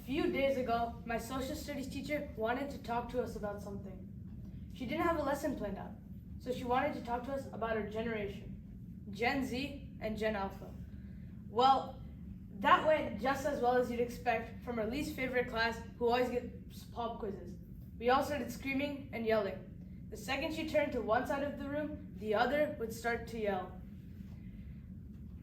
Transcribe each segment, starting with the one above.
few days ago, my social studies teacher wanted to talk to us about something. She didn't have a lesson planned out, so she wanted to talk to us about our generation, Gen Z and Gen Alpha. Well, that went just as well as you'd expect from our least favorite class who always gets pop quizzes. We all started screaming and yelling. The second she turned to one side of the room, the other would start to yell.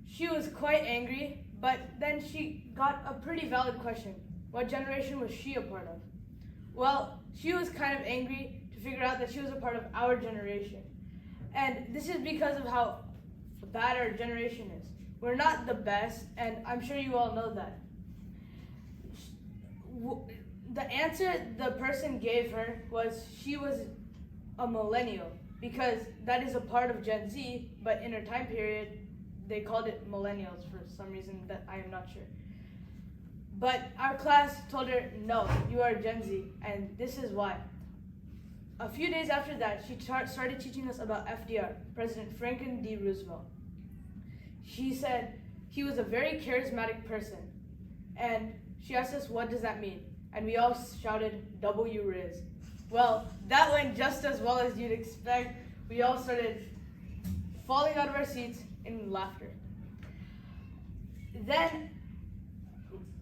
She was quite angry, but then she got a pretty valid question. What generation was she a part of? Well, she was kind of angry to figure out that she was a part of our generation. And this is because of how bad our generation is. We're not the best, and I'm sure you all know that. The answer the person gave her was she was a millennial, because that is a part of Gen Z, but in her time period, they called it millennials for some reason that I am not sure. But our class told her, no, you are Gen Z, and this is why. A few days after that, she started teaching us about FDR, President Franklin D. Roosevelt. She said he was a very charismatic person, and she asked us, what does that mean? And we all shouted, W Riz. Well, that went just as well as you'd expect. We all started falling out of our seats in laughter. Then,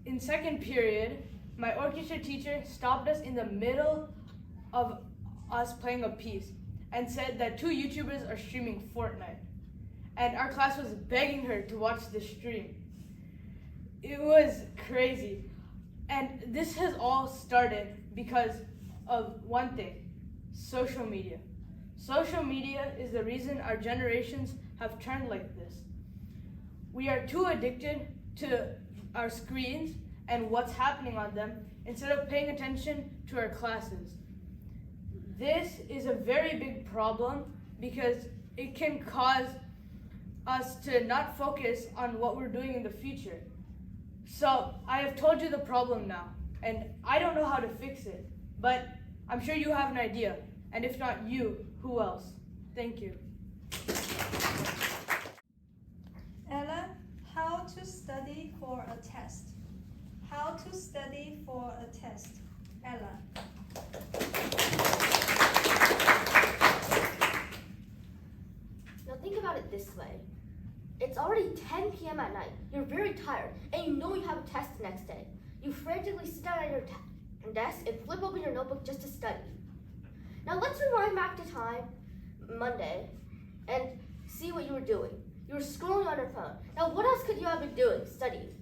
in second period, my orchestra teacher stopped us in the middle of us playing a piece and said that 2 YouTubers are streaming Fortnite. And our class was begging her to watch the stream. It was crazy. And this has all started because of one thing, social media. Social media is the reason our generations have turned like this. We are too addicted to our screens and what's happening on them instead of paying attention to our classes. This is a very big problem because it can cause us to not focus on what we're doing in the future. So I have told you the problem now, and I don't know how to fix it, but I'm sure you have an idea, and if not you, who else? Thank you. Ella, how to study for a test? How to study for a test? Ella. Now think about it this way. It's already 10 p.m. at night. You're very tired, and you know you have a test the next day. You frantically sit down at your desk and flip open your notebook just to study. Now let's rewind back to time, Monday, and see what you were doing. You were scrolling on your phone. Now what else could you have been doing? Studying.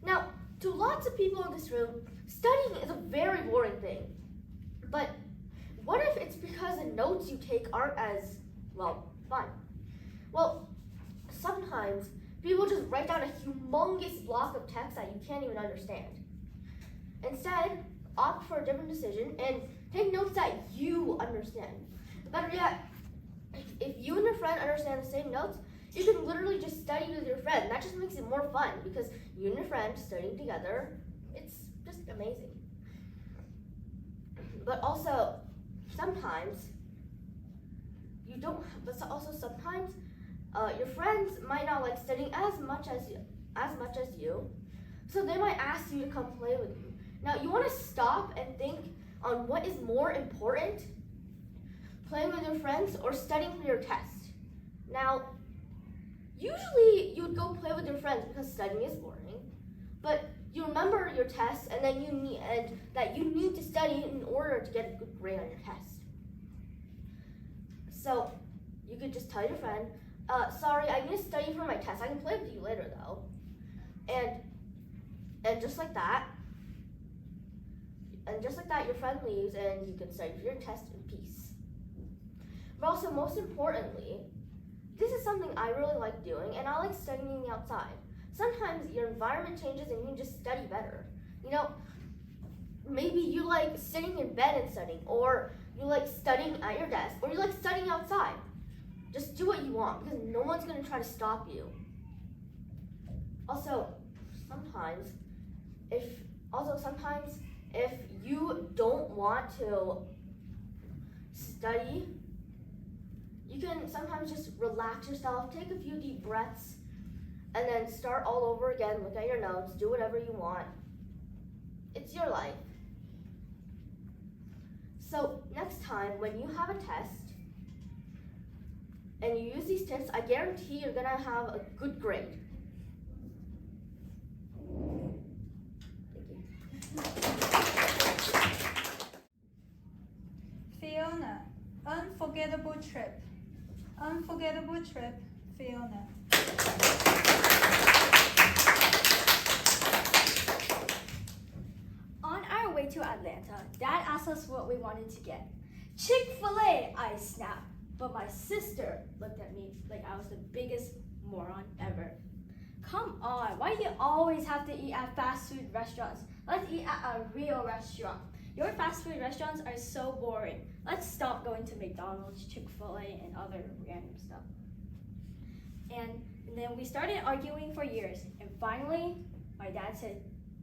Now, to lots of people in this room, studying is a very boring thing. But what if it's because the notes you take aren't as, well, fun? Well, sometimes people just write down a humongous block of text that you can't even understand. Instead, opt for a different decision and take notes that you understand. Better yet, if you and your friend understand the same notes, you can literally just study with your friend. That just makes it more fun because you and your friend studying together, it's just amazing. But also, sometimes you don't, but also sometimes your friends might not like studying as much as you, so they might ask you to come play with you. Now, you want to stop and think on what is more important, playing with your friends or studying for your test. Now, usually you would go play with your friends because studying is boring, but you remember your test and then you need to study in order to get a good grade on your test. So you could just tell your friend, sorry, I need to study for my test. I can play with you later though. And just like that, your friend leaves and you can study for your test in peace. But also, most importantly, this is something I really like doing, and I like studying outside. Sometimes your environment changes and you can just study better. You know, maybe you like sitting in bed and studying, or you like studying at your desk, or you like studying outside. Just do what you want because no one's going to try to stop you. Also, sometimes if you don't want to study, you can sometimes just relax yourself, take a few deep breaths, and then start all over again, look at your notes, do whatever you want. It's your life. So next time when you have a test and you use these tips, I guarantee you're gonna have a good grade. Fiona, unforgettable trip. Unforgettable trip, Fiona. On our way to Atlanta, Dad asked us what we wanted to get. Chick-fil-A, I snapped. But my sister looked at me like I was the biggest moron ever. Come on, why do you always have to eat at fast food restaurants? Let's eat at a real restaurant. Your fast food restaurants are so boring. Let's stop going to McDonald's, Chick-fil-A, and other random stuff. And then we started arguing for years. And finally, my dad said,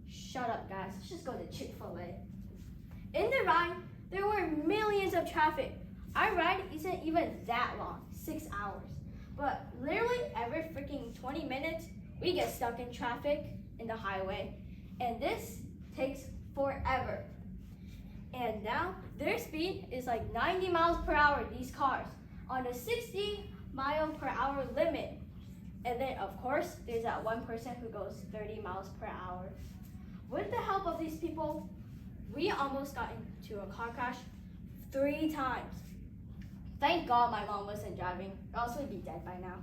shut up, guys. Let's just go to Chick-fil-A. In the ride, there were millions of traffic. Our ride isn't even that long, 6 hours. But literally every freaking 20 minutes, we get stuck in traffic in the highway. And this takes forever. And now their speed is like 90 miles per hour, these cars, on a 60-mile-per-hour limit. And then, of course, there's that one person who goes 30 miles per hour. With the help of these people, we almost got into a car crash 3 times. Thank God my mom wasn't driving, or else we'd be dead by now.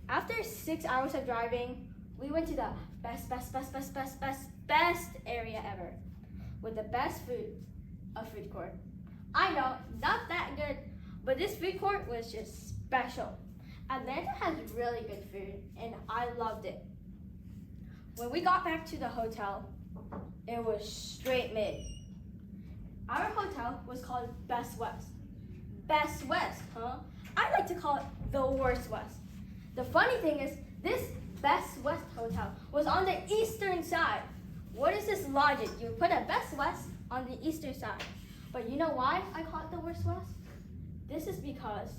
After 6 hours of driving, we went to the best area ever, with the best food, a food court. I know, not that good, but this food court was just special. Atlanta has really good food, and I loved it. When we got back to the hotel, it was straight mid. Our hotel was called Best West. Best West, huh? I like to call it the worst West. The funny thing is, this Best West hotel was on the eastern side. What is this logic? You put a Best West on the eastern side. But you know why I call it the worst West? This is because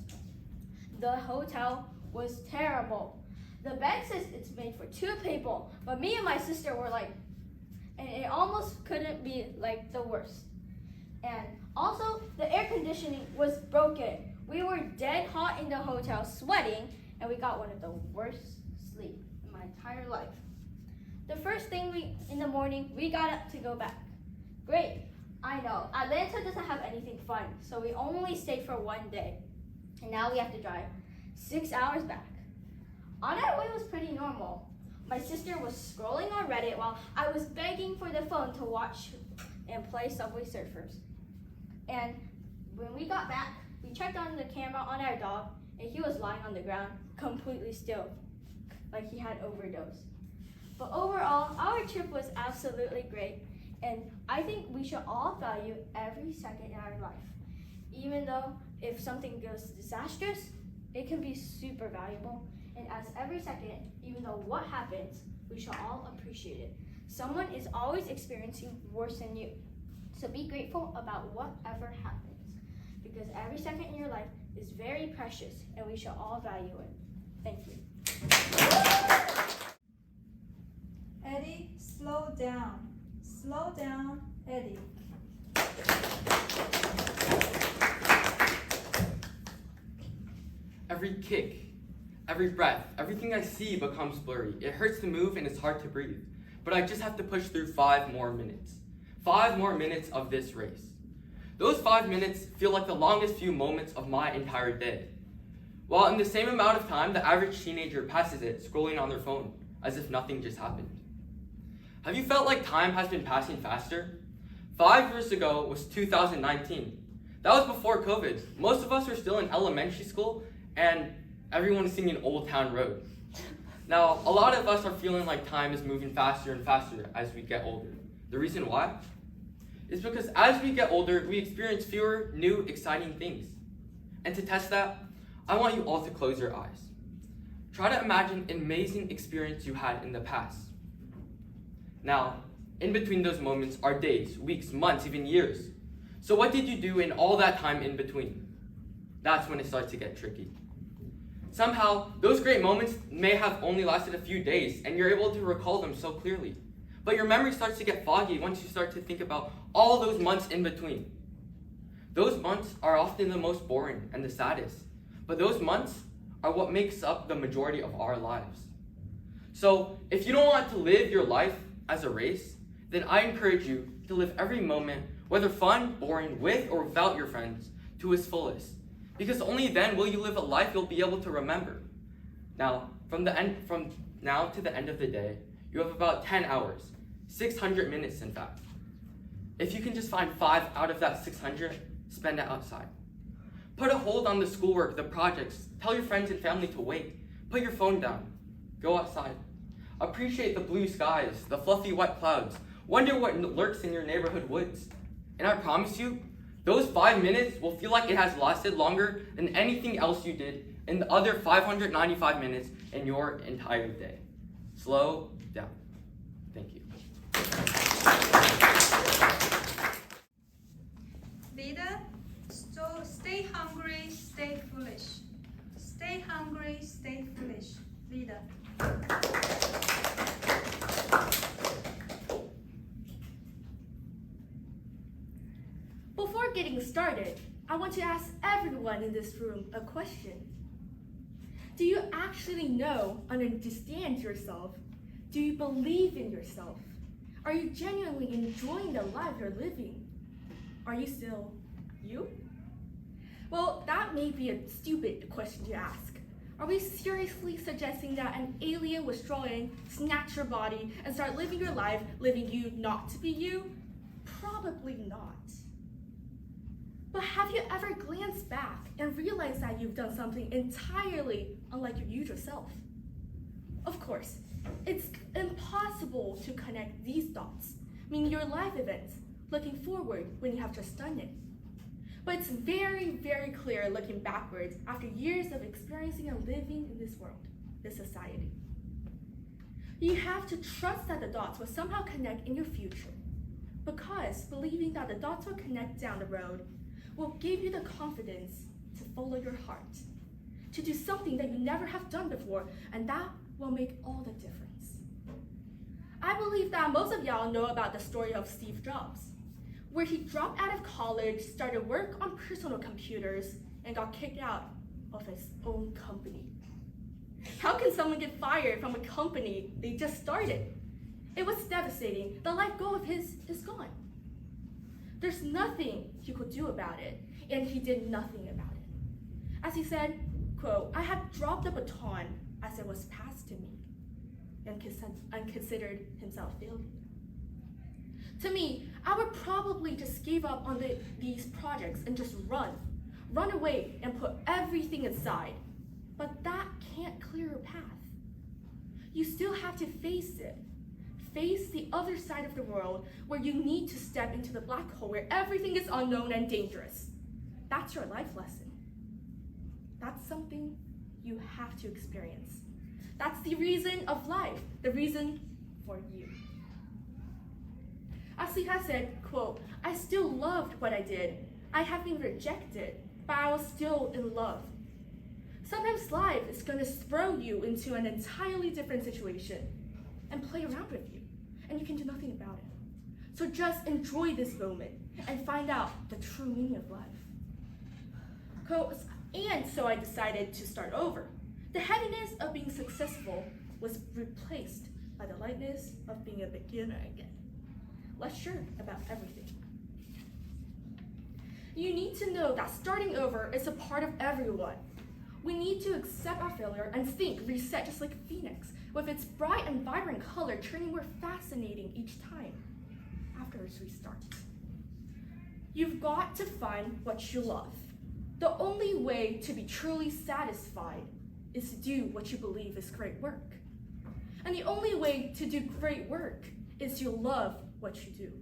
the hotel was terrible. The bed says it's made for 2 people, but me and my sister were like, and it almost couldn't be like the worst. And also, the air conditioning was broken. We were dead hot in the hotel, sweating, and we got one of the worst sleep in my entire life. The first thing in the morning, we got up to go back. Great, I know, Atlanta doesn't have anything fun, so we only stayed for 1 day. And now we have to drive 6 hours back. On our way was pretty normal. My sister was scrolling on Reddit while I was begging for the phone to watch and play Subway Surfers. And when we got back, we checked on the camera on our dog, and he was lying on the ground, completely still, like he had overdosed. But overall, our trip was absolutely great, and I think we should all value every second in our life. Even though if something goes disastrous, it can be super valuable. And as every second, even though what happens, we should all appreciate it. Someone is always experiencing worse than you. So be grateful about whatever happens, because every second in your life is very precious and we should all value it. Thank you. Eddie, slow down. Slow down, Eddie. Every kick, every breath, everything I see becomes blurry. It hurts to move and it's hard to breathe. But I just have to push through 5 more minutes. 5 more minutes of this race. Those 5 minutes feel like the longest few moments of my entire day. While in the same amount of time, the average teenager passes it scrolling on their phone, as if nothing just happened. Have you felt like time has been passing faster? 5 years ago was 2019. That was before COVID. Most of us were still in elementary school, and everyone was singing Old Town Road. Now, a lot of us are feeling like time is moving faster and faster as we get older. The reason why? Is because as we get older, we experience fewer new, exciting things. And to test that, I want you all to close your eyes. Try to imagine an amazing experience you had in the past. Now, in between those moments are days, weeks, months, even years. So what did you do in all that time in between? That's when it starts to get tricky. Somehow, those great moments may have only lasted a few days, and you're able to recall them so clearly. But your memory starts to get foggy once you start to think about all those months in between. Those months are often the most boring and the saddest, but those months are what makes up the majority of our lives. So if you don't want to live your life as a race, then I encourage you to live every moment, whether fun, boring, with or without your friends, to its fullest. Because only then will you live a life you'll be able to remember. Now, from now to the end of the day, you have about 10 hours, 600 minutes in fact. If you can just find 5 out of that 600, spend it outside. Put a hold on the schoolwork, the projects. Tell your friends and family to wait. Put your phone down. Go outside. Appreciate the blue skies, the fluffy white clouds. Wonder what lurks in your neighborhood woods. And I promise you, those 5 minutes will feel like it has lasted longer than anything else you did in the other 595 minutes in your entire day. Slow down. Thank you. Leader, stay hungry, stay foolish. Stay hungry, stay foolish. Leader. Before getting started, I want to ask everyone in this room a question. Do you actually know and understand yourself? Do you believe in yourself? Are you genuinely enjoying the life you're living? Are you still you? Well, that may be a stupid question to ask. Are we seriously suggesting that an alien was draw in, snatch your body, and start living your life, living you not to be you? Probably not. But have you ever glanced back and realized that you've done something entirely unlike your usual self? Of course, it's impossible to connect these dots, meaning your life events, looking forward when you have just done it. But it's very, very clear looking backwards after years of experiencing and living in this world, this society. You have to trust that the dots will somehow connect in your future, because believing that the dots will connect down the road will give you the confidence to follow your heart, to do something that you never have done before, and that will make all the difference. I believe that most of y'all know about the story of Steve Jobs, where he dropped out of college, started work on personal computers, and got kicked out of his own company. How can someone get fired from a company they just started? It was devastating. The life goal of his is gone. There's nothing he could do about it, and he did nothing about it. As he said, quote, "I have dropped the baton as it was passed to me," and considered himself failure. To me, I would probably just give up on these projects and just run away and put everything aside. But that can't clear your path. You still have to face it. Face the other side of the world where you need to step into the black hole where everything is unknown and dangerous. That's your life lesson. That's something you have to experience. That's the reason of life, the reason for you. As he has said, quote, "I still loved what I did. I have been rejected, but I was still in love." Sometimes life is going to throw you into an entirely different situation and play around with you, and you can do nothing about it. So just enjoy this moment and find out the true meaning of life. And so I decided to start over. The heaviness of being successful was replaced by the lightness of being a beginner again. Less sure about everything. You need to know that starting over is a part of everyone. We need to accept our failure and think, reset just like a phoenix, with its bright and vibrant color turning more fascinating each time after its restart. You've got to find what you love. The only way to be truly satisfied is to do what you believe is great work. And the only way to do great work is to love what you do.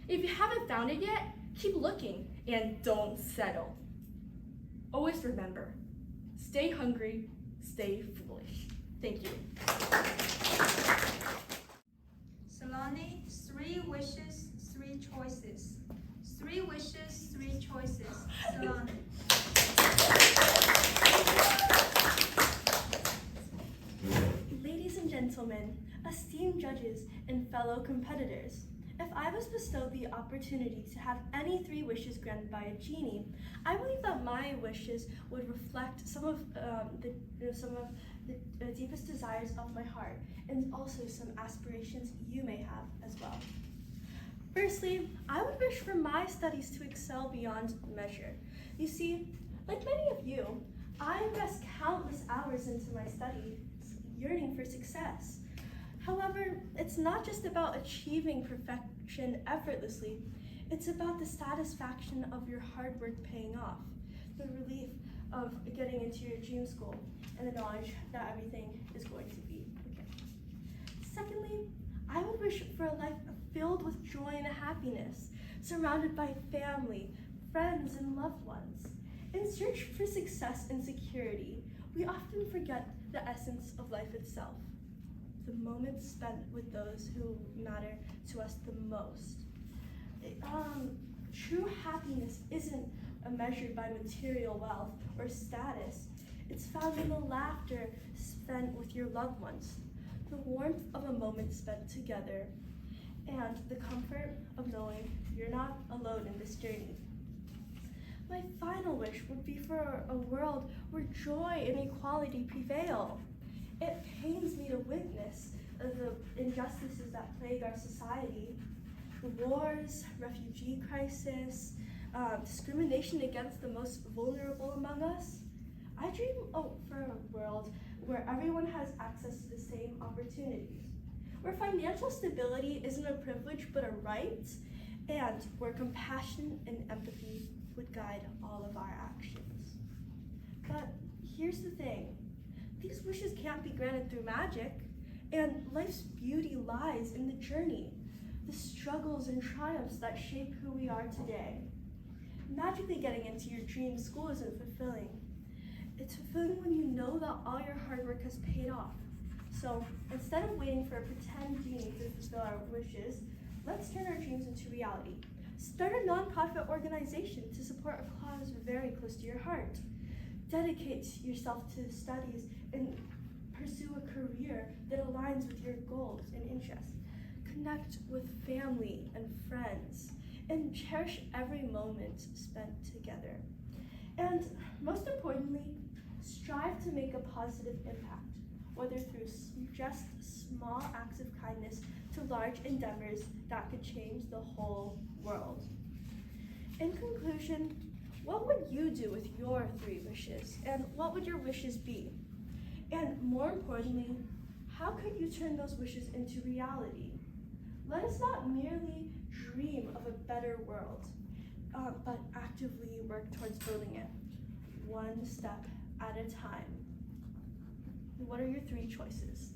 If you haven't found it yet, keep looking and don't settle. Always remember, stay hungry, stay foolish. Thank you. Saloni, 3 wishes, 3 choices. 3 wishes, 3 choices. Saloni. Ladies and and gentlemen, esteemed judges, and fellow competitors, if I was bestowed the opportunity to have any 3 wishes granted by a genie, I believe that my wishes would reflect some of the deepest desires of my heart, and also some aspirations you may have as well. Firstly, I would wish for my studies to excel beyond measure. You see, like many of you, I invest countless hours into my studies, yearning for success. However, it's not just about achieving perfection effortlessly. It's about the satisfaction of your hard work paying off, the relief of getting into your dream school, and the knowledge that everything is going to be okay. Secondly, I would wish for a life filled with joy and happiness, surrounded by family, friends, and loved ones. In search for success and security, we often forget the essence of life itself, the moments spent with those who matter to us the most. True happiness isn't measured by material wealth or status. It's found in the laughter spent with your loved ones, the warmth of a moment spent together, and the comfort of knowing you're not alone in this journey. My final wish would be for a world where joy and equality prevail. It pains me to witness the injustices that plague our society. Wars, refugee crisis, discrimination against the most vulnerable among us. I dream for a world where everyone has access to the same opportunities, where financial stability isn't a privilege but a right, and where compassion and empathy would guide all of our actions. But here's the thing, these wishes can't be granted through magic, and life's beauty lies in the journey, the struggles and triumphs that shape who we are today. Magically getting into your dream school isn't fulfilling. It's fulfilling when you know that all your hard work has paid off. So instead of waiting for a pretend genie to fulfill our wishes, let's turn our dreams into reality. Start a nonprofit organization to support a cause very close to your heart. Dedicate yourself to studies and pursue a career that aligns with your goals and interests. Connect with family and friends, and cherish every moment spent together. And most importantly, strive to make a positive impact, whether through just small acts of kindness to large endeavors that could change the whole world. In conclusion, what would you do with your 3 wishes? And what would your wishes be? And more importantly, how could you turn those wishes into reality? Let us not merely dream of a better world, but actively work towards building it, one step at a time. What are your 3 choices?